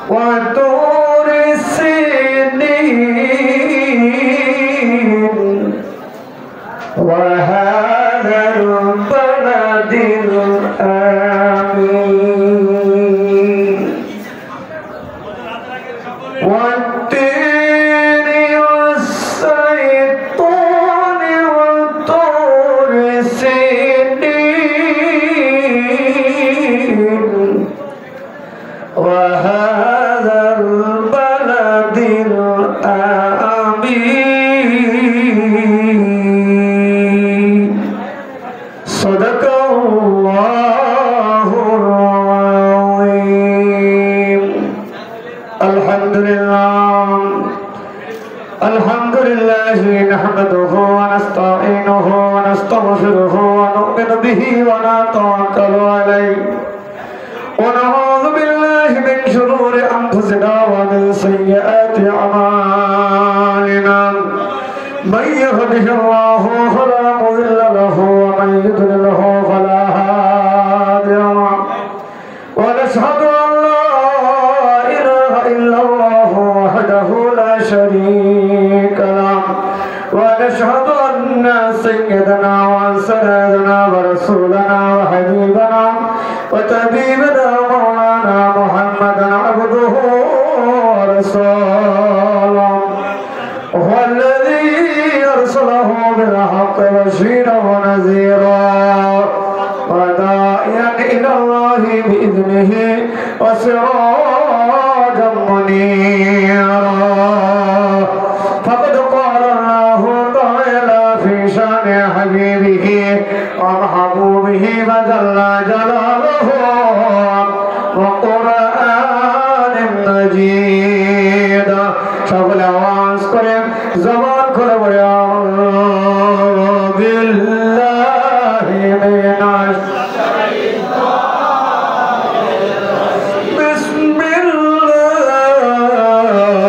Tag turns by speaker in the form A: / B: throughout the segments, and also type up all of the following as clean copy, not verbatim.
A: وطور سنين وهذا البلد الآمين والتين والزيتون وطور سنين وهذا البلد الآمين صدق الله العظيم الحمد لله نحمده ونستعينه ونستغفره ونؤمن به ونتوكل عليه ونعوذ بالله من شرور أنفسنا ومن سيئات أعمالنا من يهده الله فلا مضل له ومن يضلله فلا هادي له ونشهد أن لا إله إلا الله وحده لا شريك له ونشهد أن سيدنا وسندنا ورسولنا وحبيبنا وطبيبنا مولانا محمدا عبده ورسوله هو الذي أرسله بالحق بشيرا ونذيرا وداعيا إلى الله بإذنه وسراجا منيرا فقد قال الله تعالى في شأن حبيبه ومحبوبه وجل جلاله وقرآن مجيد সকলে আওয়াজ করে জবান খুলে বলে আউযু বিল্লাহি মিনাশ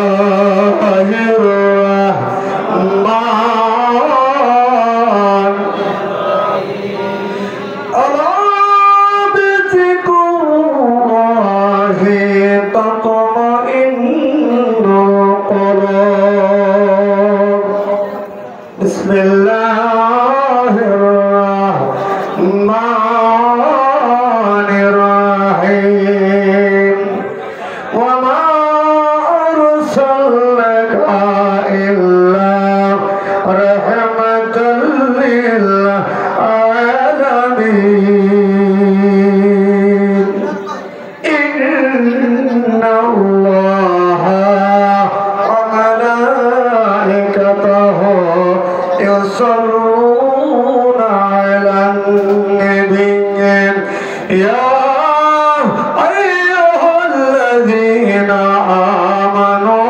A: বিসমিল্লাহির রাহমানির আলা বিযিকুল্লাহি তাতমাইন্নুল কুলুব বিসমিল্লাহির রাহমানির রাহিম ওয়া মা আরসালনাকা ইল্লা রাহমাতাল লিল আলামিন ইন্নাল্লাহা ওয়া মালাইকাতাহু ইউসাল্লুনা আলান নাবিয়্যি ইয়া আইয়ুহাল্লাযীনা আমানু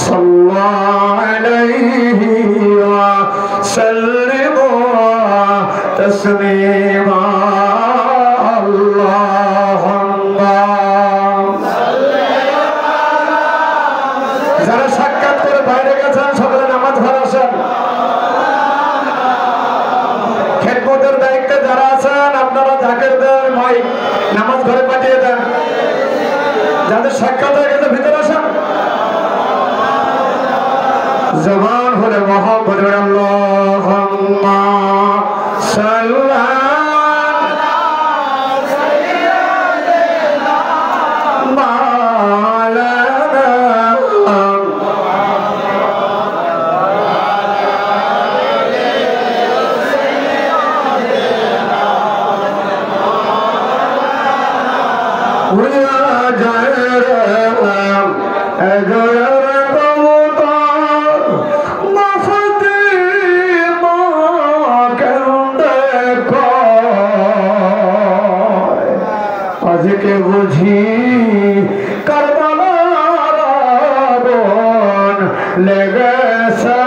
A: সাল্লু আলাইহি ওয়া সাল্লিমু তাসলিমা আল্লাহুম্মা যারা সাক্ষাৎ করে বাইরে গেছেন সকলে নামাজ পড়ে আসেন খেদমতের দায়িত্বে যারা আছেন আপনারা জাকিরদের মাইক নামাজ ঘরে পাঠিয়ে দেন যাদের সাক্ষাৎ হয়ে গেছে ভিতরে আসেন জবান হলে মহব্বত আল্লাহুম্মা সাল্লি আজকে বুঝি কারবালার আগুন লেগেছে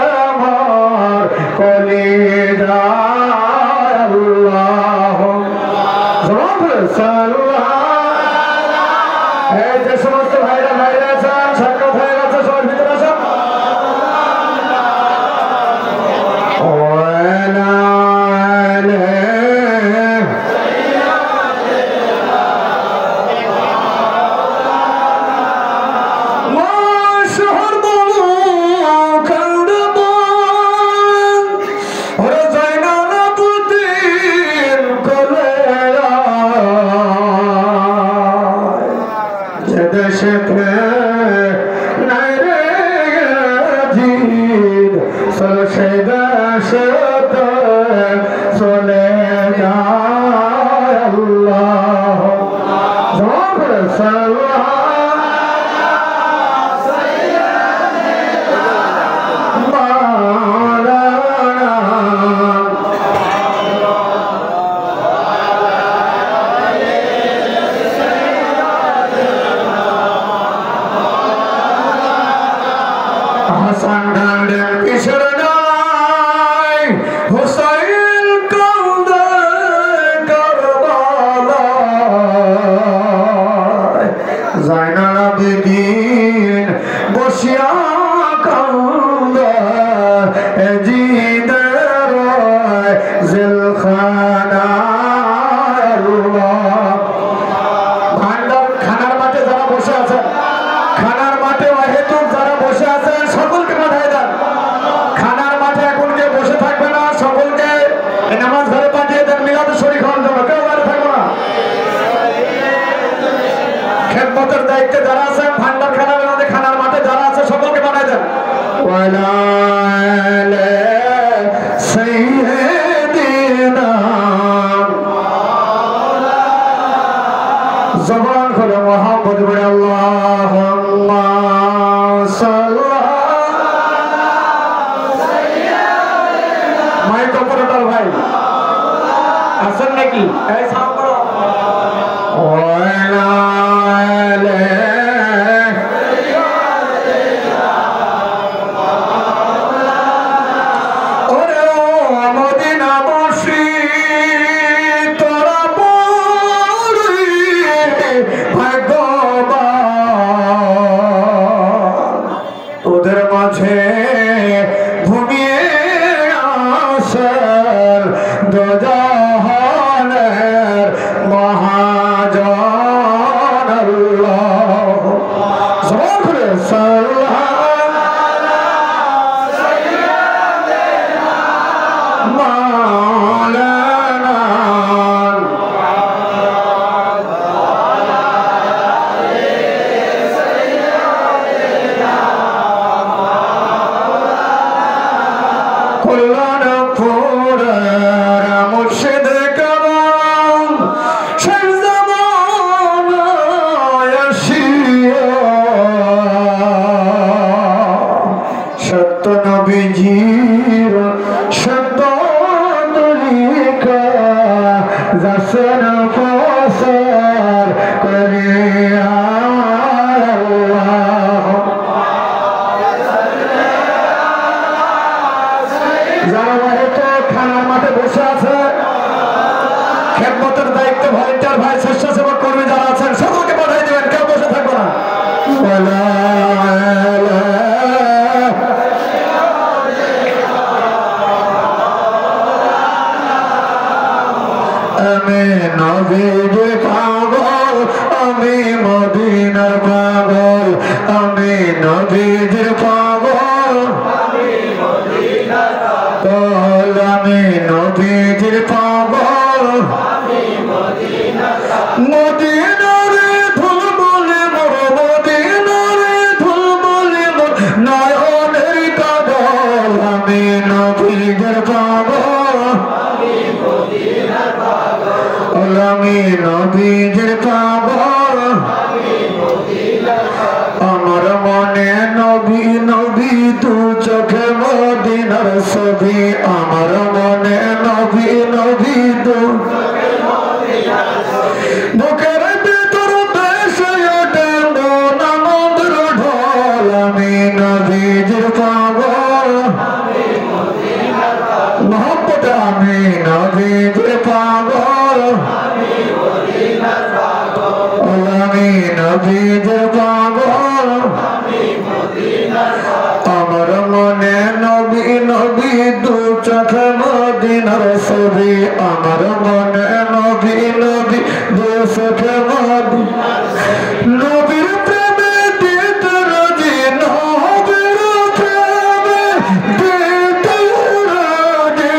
A: জবান খুলে মোহাম্মদ বলে আল্লাহুম্মা সাল্লাল্লাহু মাইক অপারেটর ভাই আছেন নাকি? এই সাউন্ড করো।
B: আমার মনে নবী নবী দু
A: রসুলি আমার মনে নবী নবী দেশকে নবী নবীর প্রেমে দিতে রাজি নবীর প্রেমে দিতে রাজি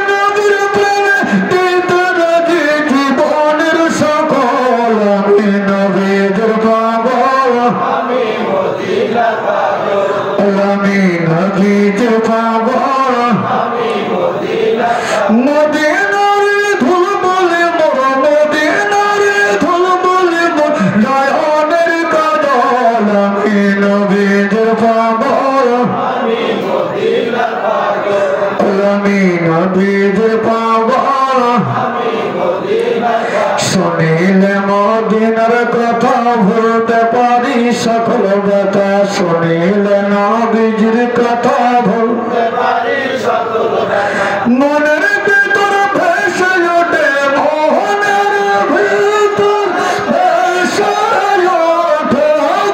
A: নবীর প্রেমে দিতে রাজি জীবনের সকল আমি নবীর পাগল আমি মদিনার পাগল আমি নবীর পাগল আমি মদিনার মদিনার ধুল বলে মোর মদিনার ধুল বলে মোর নয়নের কাজল আমি নবীর পাগল আমি মদিনার পাগল আমি নবীর পাগল আমি মদিনার শুনিলে মদিনার কথা ভুলতে পারি সকল ব্যথা শুনিলে নবীর কথা ভুলতে পারি সকল ব্যথা মনের ভিতর ভেসে ওঠে মোহনের ভিতর ভেসে ওঠে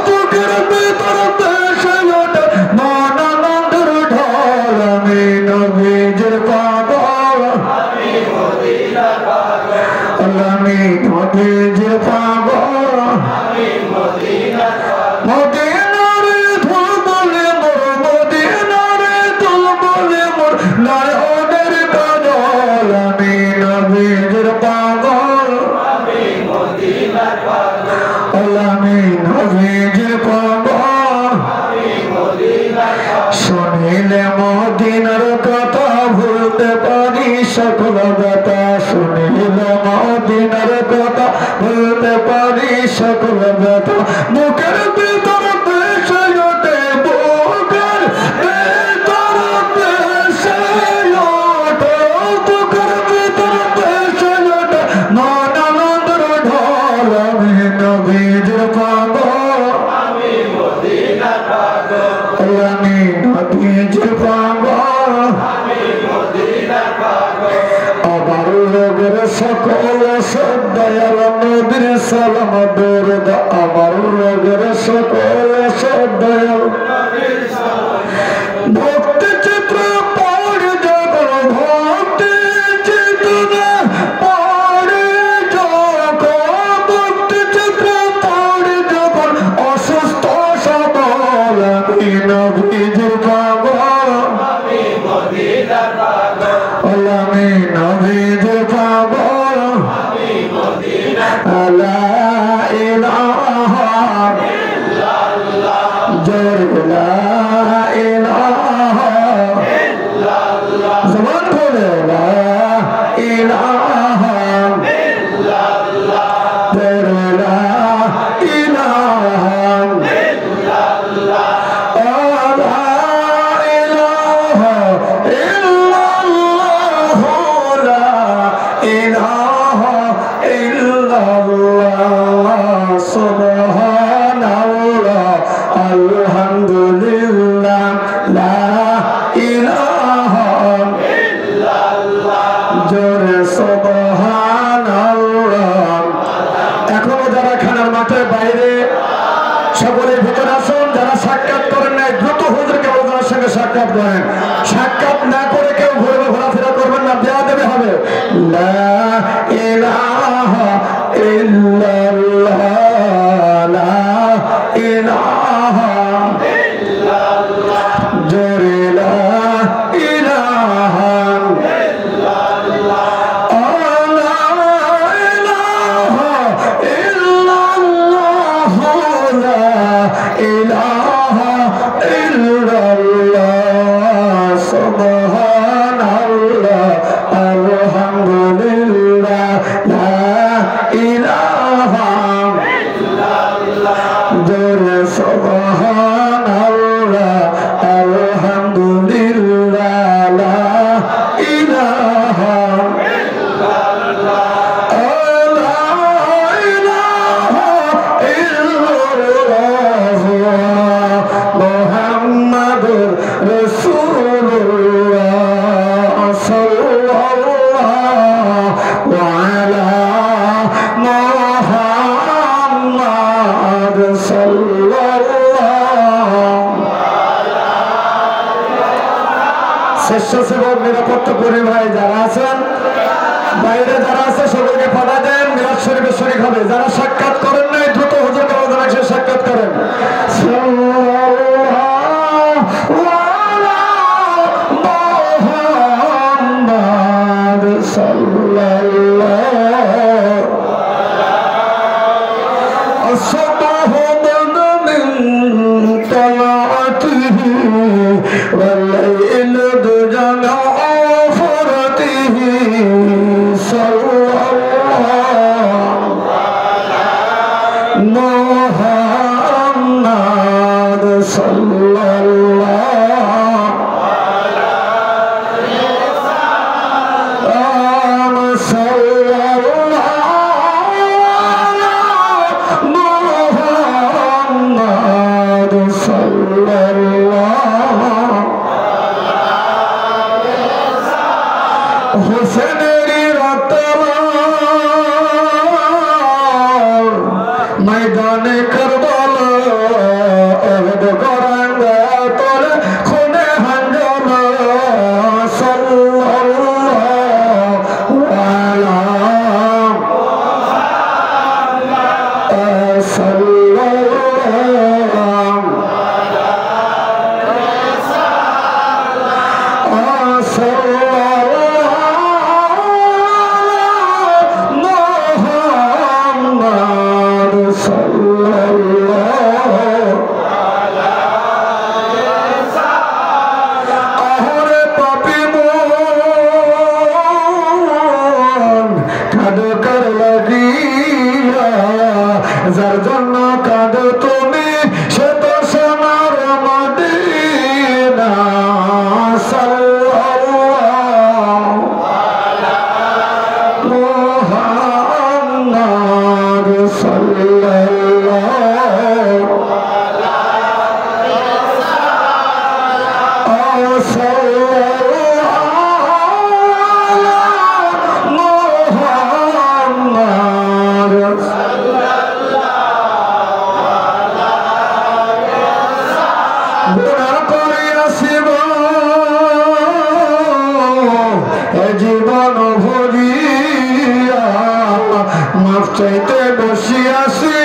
A: বুকের ভিতর ভেসে ওঠে মনানন্দের ঢল আমি নবীর পাগল আমি মদিনার পাগল আমি নবীর পাগল আমি মদিনার পাগল মদিনার ধুল বলে মোর মদিনার ধুল বলে মোর নয়নের কাজল আমি নবীর পাগল আমি মদিনার পাগল আমি নবীর পাগল আমি মদিনার পাগল শুনিলে মদিনার কথা ভুলতে পারি সকল ব্যথা শুনিলে মদিনার কথা ভুলতে পারি সকল ব্যথা বুকের ভিতর ভেসে ওঠে বুকের ভিতর ভেসে ওঠে বুকের ভিতর ভেসে ওঠে মনানন্দের ঢল আমি নবীর পাগল আমি মদিনার পাগল আমি নবীর পাগল আমি মদিনার পাগল আবার রোগের সকল সদয়াল নবীর সালাম দরুদ আমার রোগের সকল সদয়াল নবীর সালাম ভক্তি চিত্র পড়ে যখন ভক্তি চিত্র পড়ে যখন ভক্তি চিত্র পড়ে যখন অসুস্থ সবল আমি নবীর পাগল আমি মদিনার পাগল আমি নবীর পাগল আমি মদিনার লা ইলাহা ইল্লাল্লাহ জোরে লা ইলাহা ইল্লাল্লাহ জবান খুলে লা ইলাহা ইল্লাল্লাহ জোরে লা ইলাহা ইল্লাল্লাহ সুবহানাল্লাহ আলহামদুলিল্লাহ লা ইলাহা ইল্লাল্লাহ জোরে সুবহানাল্লাহ এখনো যারা খানার মাঠের বাইরে সকলের ভিতরে আসুন যারা সাক্ষাৎ করেন না দ্রুত হুজুরকে ওনার সঙ্গে সাক্ষাৎ করেন সাক্ষাৎ না করে কেউ ঘুরে ঘোরাফেরা করবেন না দেওয়া দেবে হবে লা ইলাহা ইল্লাল্লাহ লা ইলাহা ইল্লাল্লাহ জোরে লা ইলাহা ইল্লাল্লাহ লা ইলাহা ইল্লাল্লাহ লা ইলাহা ইল্লাল্লাহ সুবহানাল্লাহ আলহামদুলিল্লাহ লা ইলাহা ইল্লাল্লাহ জোরে সুবহানাল্লাহ আলহামদুলিল্লাহ লা ইলাহা ইল্লাল্লাহ লা ইলাহা ইল্লাল্লাহ মুহাম্মাদুর রাসূলুল্লাহ স্বেচ্ছাসেবক নিরাপত্তা কর্মী ভাই যারা আছেন, বাইরে যারা আছে সকলকে পাঠা দেন। মিলাদ শরীফে শরীক হবে। যারা সাক্ষাৎ করেন নাই দ্রুত হুজুর কালাম এসে সাক্ষাৎ করেন। मैदाने करबला अहद करांगा तोले खूने हंजला सल्लल्लाहु अलैहि জীবন ভরিয়া মাফ চাইতে বসিয়াছি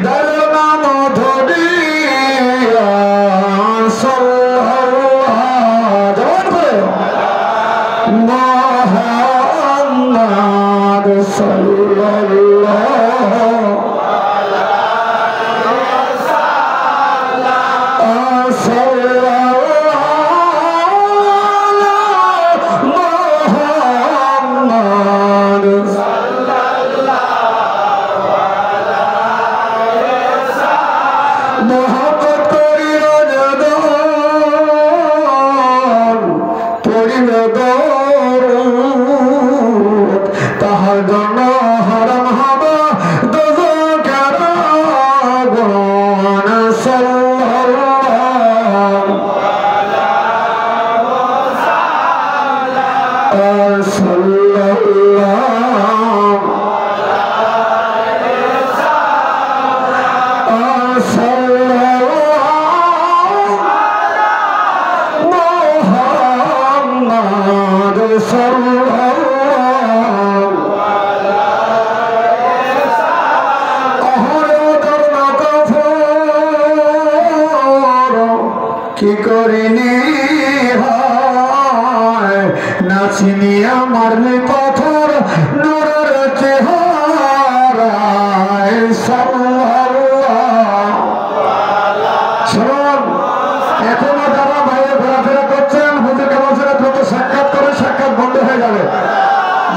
A: দল নাম ধরিয়া মুহাম্মদ সাল্লাল্লাহু তাহার জন্য হারাম হবে দোজখের আগুন সাল্লাল্লাহু কি করিনি হয় নাচিনি মারলি পাথর নূরের চেহারায় শুনুন, এখনো যারা বাইরে ঘোরাফেরা করছেন হুজুর কামাল দ্রুত সাক্ষাৎ করে, সাক্ষাৎ বন্ধ হয়ে যাবে।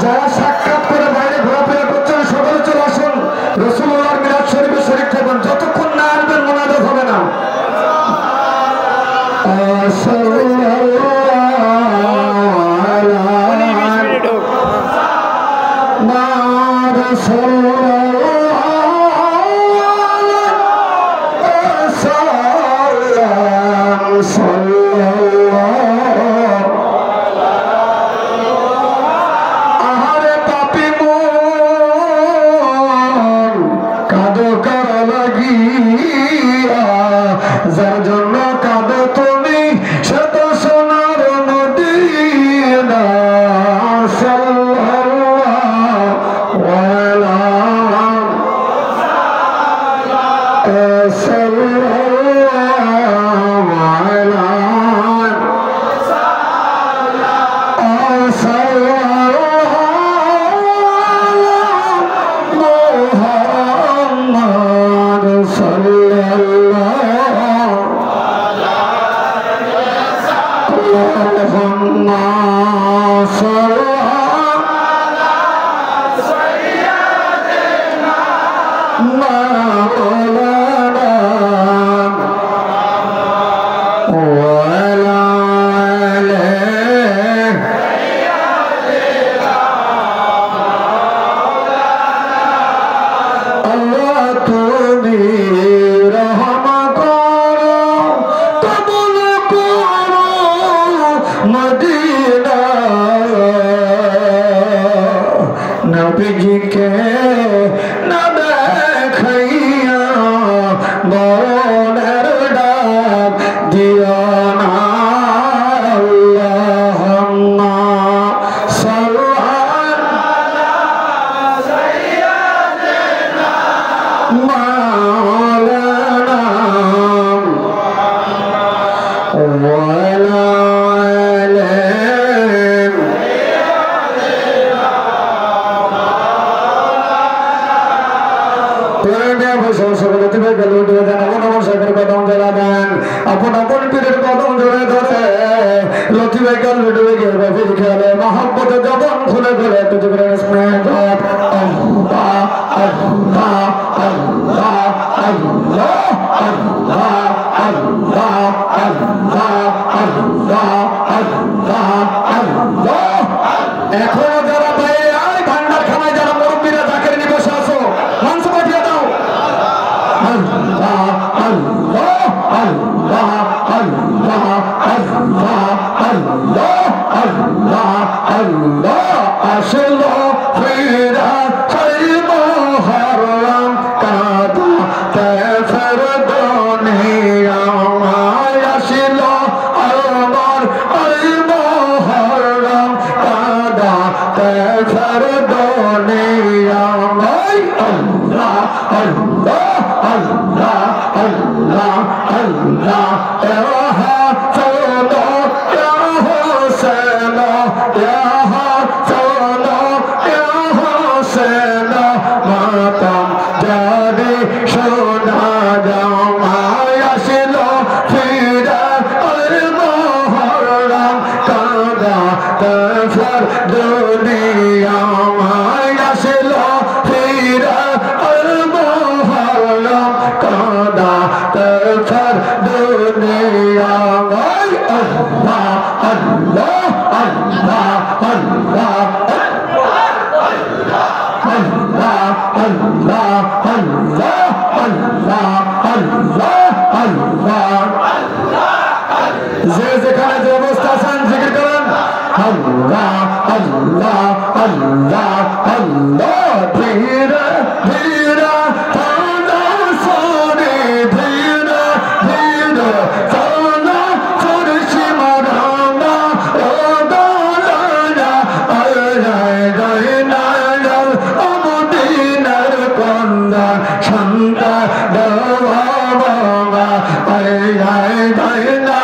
A: যারা সাক্ষাৎ করে বাইরে ঘোরাফেরা করছেন সকলে চলে আসুন, রাসূলুল্লাহর মিলাদ শরীফে শরীক থাকবেন। যতক্ষণ না আসবেন মোনাজাত হবে না। মদিনা নবীজিকে না দেখাইয়া মরণের ডাক দিও না আল্লাহুম্মা সাল্লি আলা সাইয়্যিদিনা মাওলানা ওয়া আলা আপন আপন পীরের কদম জোরে ধরে লতি ভাই কাল ডুবে গিয়ে বাফির খেলে মহব্বত জবান খুলে খুলে তুই করে স্মেহ আল্লাহ আল্লাহ আল্লাহ আল্লাহ আল্লাহ আল্লাহ আল্লাহ আল্লাহ আল্লাহ আল্লাহ এখনো যারা বাইরে আয় ভান্ডার খানায় যারা মুরব্বীরা জাকের নিবসে আসো মাংস পাঠিয়ে দাও আল্লাহ আল্লাহ আল্লাহ আল্লাহ আল্লাহ আল্লাহ আল্লাহ আল্লাহ আসলো ফিরা খাই মুহররম কাদা তাফর দুনিয়া আসলো আমার আই মুহররম কাদা তাফর দুনিয়া আল্লাহ আল্লাহ আল্লাহ আল্লাহ আল্লাহ মাতাম জানি শোনা জামায় আসলো ফিরা আর মুহররম কাদা তাফর দুনিয়া আসলো ফিরা আর মুহররম কাদা তাফর দুনিয়া আল্লাহ Allah Allah Allah Allah, Allah, Allah, Allah, Allah, যে যেখানে যে অবস্থা আছেন জিকির করেন আল্লাহ আল্লাহ আল্লাহ আল্লাহ ধীরে ধীরে তানা সরে ধীরে ধীরে তানা সরে সীমারানা ও দালানা আয় গায় না অমদিনার কন্দা শান্তা দেওয়া বাবা আয় আয় গায় না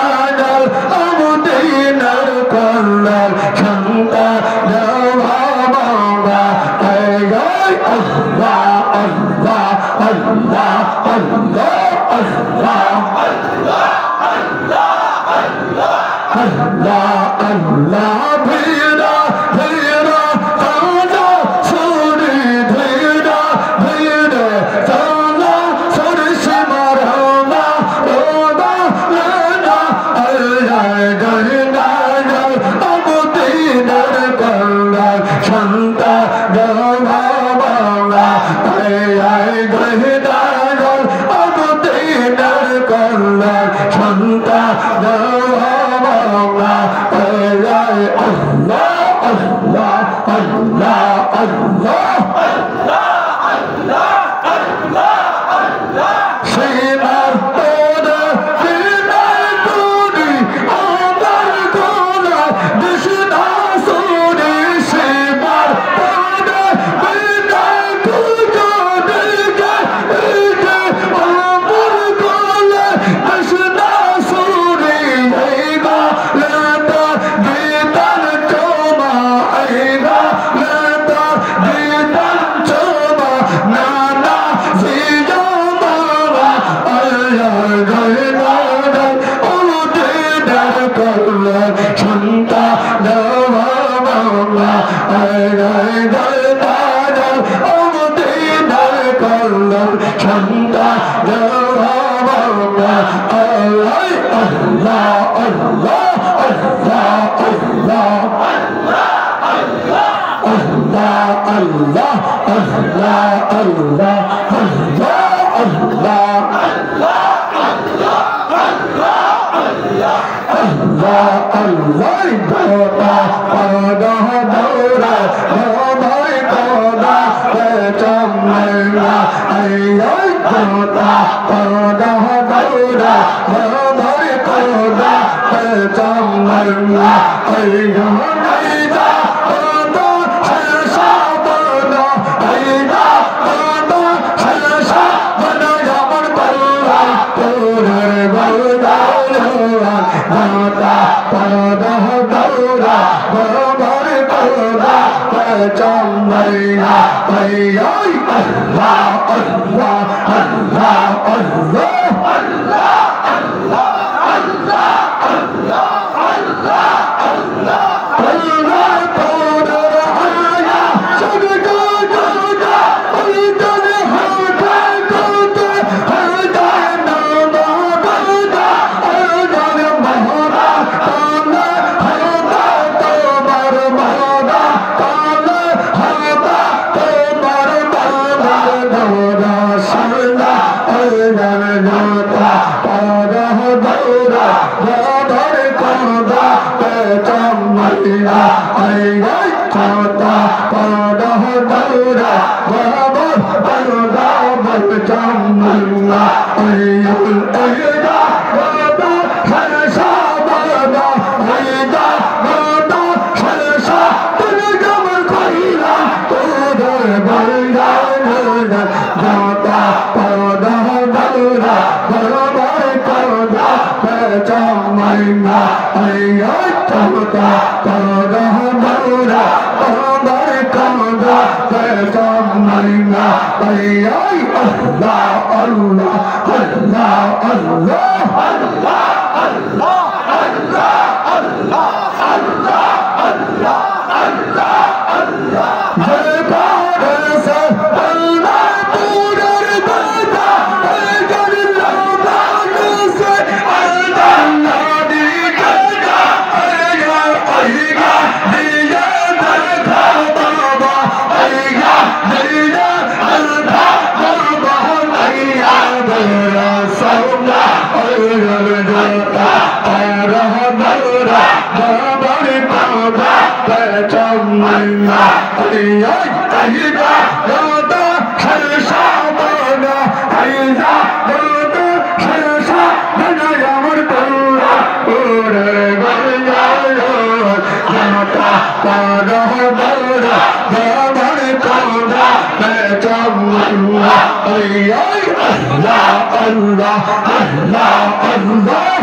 A: অমদিনার কন্দা শান্তা দেওয়া বাবা আয় গায় আল্লাহ আল্লাহ আল্লাহ আল্লাহ আল্লাহ আল্লাহ আল্লাহ আল্লাহ আল্লাহ ভীরা ভীরা তাজা সুরি ধীরা ধীরে তাজা সুরি সীমারানা রোদা লানা আল্লাহ গরিনা অবদিনের কল্লা শান্তা দেওয়া বাংলা আয় গরিনা অবদিনের কল্লা শান্তা দেওয়া বাংলা আয় আল্লাহ আল্লাহ আল্লাহ আল্লাহ আল্লাহ আল্লাহ আল্লাহ আল্লাহ সীমার তোরে বিনাই তুরি আমার গোলা বিষ্ণা সুরি সীমার তোরে বিনাই তুজো দিকে ইকে আমার গোলা বিষ্ণা সুরি এইগা লেতা দিদার চোমা এইগা লেতা দিদার চোমা নানা জিজো বাবা আল্লাহ গয়না উলুদিদার করলে শান্তা দেওয়া বাবা আল্লাহ গয়না উলুদিদার করলে শান্তা দেওয়া বাবা আল্লাহ Allah Allah Allah Allah Allah, Allah, Allah, Allah, Allah, Allah, Allah, Allah, Allah, Allah, Allah. আল্লাহ আল্লাহ গোটা পাদা দৌড়া ভাই পাদা চমনা আই গোটা পাদা দৌড়া ভাই পাদা চমনা আই গাইদা পাদা হসা বনা আইদা পাদা হসা বনা আমার পাল্লা তোর গোদা গোটা পাদা দৌড়া ভাই পাদা চমনা আই Allah Allah Allah Allah Allah, Allah, Allah, Allah.